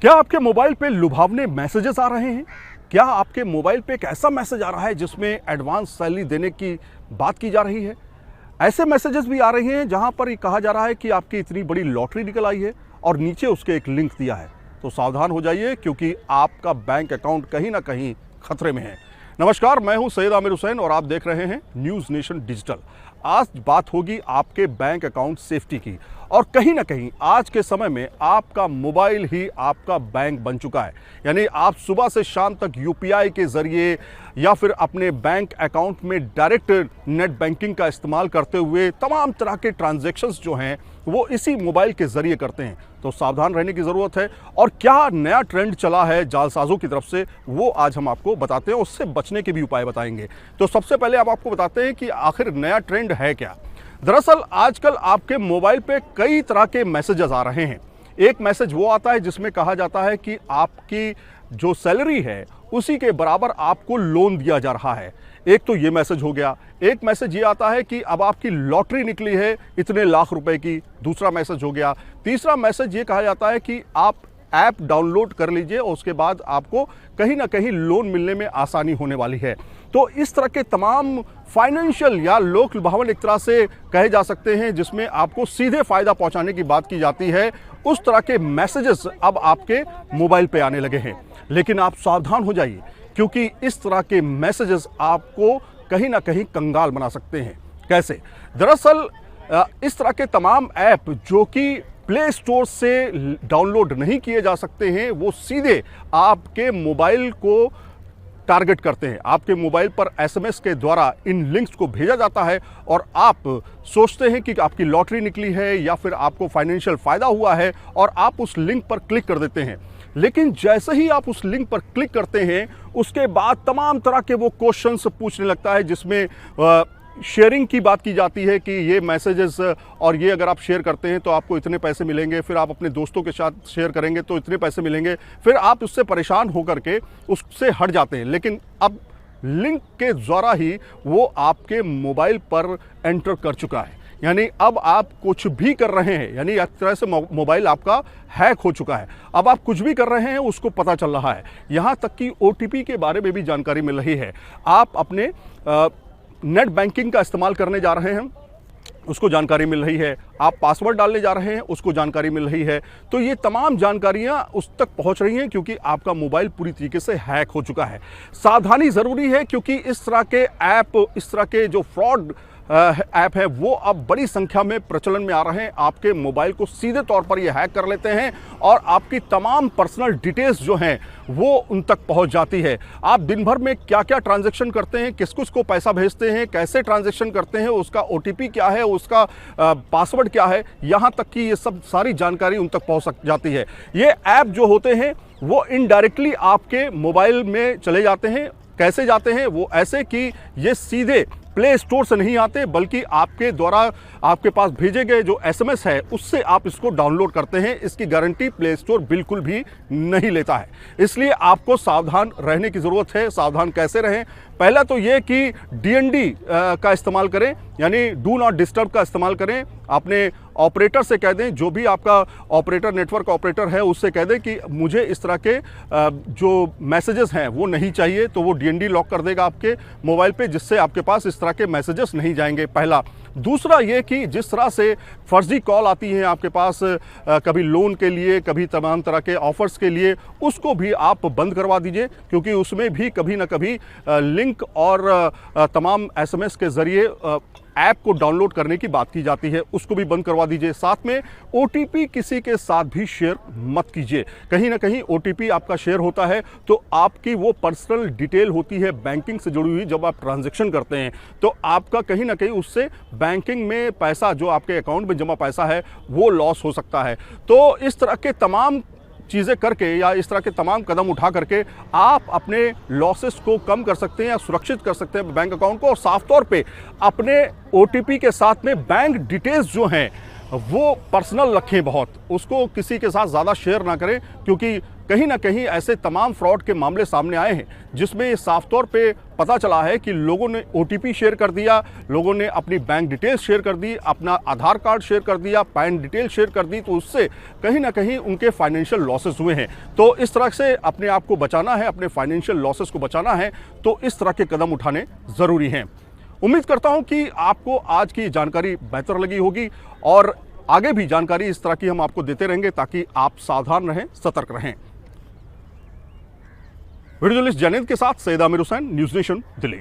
क्या आपके मोबाइल पे लुभावने मैसेजेस आ रहे हैं? क्या आपके मोबाइल पे एक ऐसा मैसेज आ रहा है जिसमें एडवांस सैलरी देने की बात की जा रही है? ऐसे मैसेजेस भी आ रहे हैं जहां पर ये कहा जा रहा है कि आपकी इतनी बड़ी लॉटरी निकल आई है और नीचे उसके एक लिंक दिया है। तो सावधान हो जाइए क्योंकि आपका बैंक अकाउंट कहीं ना कहीं खतरे में है। नमस्कार, मैं हूं सैयद आमिर हुसैन और आप देख रहे हैं न्यूज़ नेशन डिजिटल। आज बात होगी आपके बैंक अकाउंट सेफ्टी की और कहीं ना कहीं आज के समय में आपका मोबाइल ही आपका बैंक बन चुका है। यानी आप सुबह से शाम तक यूपीआई के जरिए या फिर अपने बैंक अकाउंट में डायरेक्ट नेट बैंकिंग का इस्तेमाल करते हुए तमाम तरह के ट्रांजैक्शंस जो हैं वो इसी मोबाइल के जरिए करते हैं। तो सावधान रहने की ज़रूरत है। और क्या नया ट्रेंड चला है जालसाजों की तरफ से वो आज हम आपको बताते हैं, उससे बचने के भी उपाय बताएंगे। तो सबसे पहले अब आपको बताते हैं कि आखिर नया ट्रेंड है क्या। दरअसल आजकल आपके मोबाइल पे कई तरह के मैसेजेस आ रहे हैं। एक मैसेज वो आता है जिसमें कहा जाता है कि आपकी जो सैलरी है उसी के बराबर आपको लोन दिया जा रहा है। एक तो ये मैसेज हो गया। एक मैसेज ये आता है कि अब आपकी लॉटरी निकली है इतने लाख रुपए की, दूसरा मैसेज हो गया। तीसरा मैसेज ये कहा जाता है कि आप ऐप डाउनलोड कर लीजिए और उसके बाद आपको कहीं ना कहीं लोन मिलने में आसानी होने वाली है। तो इस तरह के तमाम फाइनेंशियल या लोक लुभावन एक तरह से कहे जा सकते हैं जिसमें आपको सीधे फायदा पहुंचाने की बात की जाती है, उस तरह के मैसेजेस अब आपके मोबाइल पे आने लगे हैं। लेकिन आप सावधान हो जाइए क्योंकि इस तरह के मैसेजेस आपको कहीं ना कहीं कंगाल बना सकते हैं। कैसे? दरअसल इस तरह के तमाम ऐप जो कि प्ले स्टोर से डाउनलोड नहीं किए जा सकते हैं वो सीधे आपके मोबाइल को टारगेट करते हैं। आपके मोबाइल पर एसएमएस के द्वारा इन लिंक्स को भेजा जाता है और आप सोचते हैं कि आपकी लॉटरी निकली है या फिर आपको फाइनेंशियल फ़ायदा हुआ है और आप उस लिंक पर क्लिक कर देते हैं। लेकिन जैसे ही आप उस लिंक पर क्लिक करते हैं उसके बाद तमाम तरह के वो क्वेश्चंस पूछने लगता है जिसमें शेयरिंग की बात की जाती है कि ये मैसेजेस और ये अगर आप शेयर करते हैं तो आपको इतने पैसे मिलेंगे, फिर आप अपने दोस्तों के साथ शेयर करेंगे तो इतने पैसे मिलेंगे। फिर आप उससे परेशान होकर के उससे हट जाते हैं। लेकिन अब लिंक के द्वारा ही वो आपके मोबाइल पर एंटर कर चुका है। यानी अब आप कुछ भी कर रहे हैं, यानी एक तरह से मोबाइल आपका हैक हो चुका है। अब आप कुछ भी कर रहे हैं उसको पता चल रहा है। यहाँ तक कि ओटीपी के बारे में भी जानकारी मिल रही है। आप अपने नेट बैंकिंग का इस्तेमाल करने जा रहे हैं उसको जानकारी मिल रही है। आप पासवर्ड डालने जा रहे हैं उसको जानकारी मिल रही है। तो ये तमाम जानकारियां उस तक पहुंच रही हैं क्योंकि आपका मोबाइल पूरी तरीके से हैक हो चुका है। सावधानी ज़रूरी है क्योंकि इस तरह के ऐप, इस तरह के जो फ्रॉड ऐप है वो अब बड़ी संख्या में प्रचलन में आ रहे हैं। आपके मोबाइल को सीधे तौर पर ये हैक कर लेते हैं और आपकी तमाम पर्सनल डिटेल्स जो हैं वो उन तक पहुंच जाती है। आप दिन भर में क्या क्या ट्रांजैक्शन करते हैं, किस किस को पैसा भेजते हैं, कैसे ट्रांजैक्शन करते हैं, उसका ओटीपी क्या है, उसका पासवर्ड क्या है, यहाँ तक कि ये सब सारी जानकारी उन तक पहुँच जाती है। ये ऐप जो होते हैं वो इनडायरेक्टली आपके मोबाइल में चले जाते हैं। कैसे जाते हैं? वो ऐसे कि ये सीधे प्ले स्टोर से नहीं आते बल्कि आपके द्वारा आपके पास भेजे गए जो एसएमएस है उससे आप इसको डाउनलोड करते हैं। इसकी गारंटी प्ले स्टोर बिल्कुल भी नहीं लेता है। इसलिए आपको सावधान रहने की ज़रूरत है। सावधान कैसे रहें? पहला तो ये कि डीएनडी का इस्तेमाल करें, यानी डू नॉट डिस्टर्ब का इस्तेमाल करें। अपने ऑपरेटर से कह दें, जो भी आपका ऑपरेटर, नेटवर्क ऑपरेटर है उससे कह दें कि मुझे इस तरह के जो मैसेजेस हैं वो नहीं चाहिए, तो वो डीएनडी लॉक कर देगा आपके मोबाइल पे, जिससे आपके पास इस तरह के मैसेजेस नहीं जाएंगे। पहला। दूसरा ये कि जिस तरह से फर्जी कॉल आती हैं आपके पास कभी लोन के लिए, कभी तमाम तरह के ऑफर्स के लिए, उसको भी आप बंद करवा दीजिए क्योंकि उसमें भी कभी ना कभी लिंक और तमाम एसएमएस के ज़रिए ऐप को डाउनलोड करने की बात की जाती है, उसको भी बंद करवा दीजिए। साथ में ओटीपी किसी के साथ भी शेयर मत कीजिए। कहीं ना कहीं ओटीपी आपका शेयर होता है तो आपकी वो पर्सनल डिटेल होती है बैंकिंग से जुड़ी हुई। जब आप ट्रांजैक्शन करते हैं तो आपका कहीं ना कहीं उससे बैंकिंग में पैसा, जो आपके अकाउंट में जमा पैसा है, वो लॉस हो सकता है। तो इस तरह के तमाम चीज़ें करके या इस तरह के तमाम कदम उठा करके आप अपने लॉसेस को कम कर सकते हैं या सुरक्षित कर सकते हैं बैंक अकाउंट को। और साफ तौर पे अपने ओटीपी के साथ में बैंक डिटेल्स जो हैं वो पर्सनल रखें बहुत, उसको किसी के साथ ज़्यादा शेयर ना करें क्योंकि कहीं ना कहीं ऐसे तमाम फ्रॉड के मामले सामने आए हैं जिसमें ये साफ तौर पे पता चला है कि लोगों ने OTP शेयर कर दिया, लोगों ने अपनी बैंक डिटेल्स शेयर कर दी, अपना आधार कार्ड शेयर कर दिया, पैन डिटेल शेयर कर दी, तो उससे कहीं ना कहीं उनके फाइनेंशियल लॉसेस हुए हैं। तो इस तरह से अपने आप को बचाना है, अपने फाइनेंशियल लॉसेस को बचाना है, तो इस तरह के कदम उठाने ज़रूरी हैं। उम्मीद करता हूं कि आपको आज की जानकारी बेहतर लगी होगी और आगे भी जानकारी इस तरह की हम आपको देते रहेंगे ताकि आप सावधान रहें, सतर्क रहें। वीडियो जर्नलिस्ट जैनेद के साथ सैयद आमिर हुसैन, न्यूज़ नेशन, दिल्ली।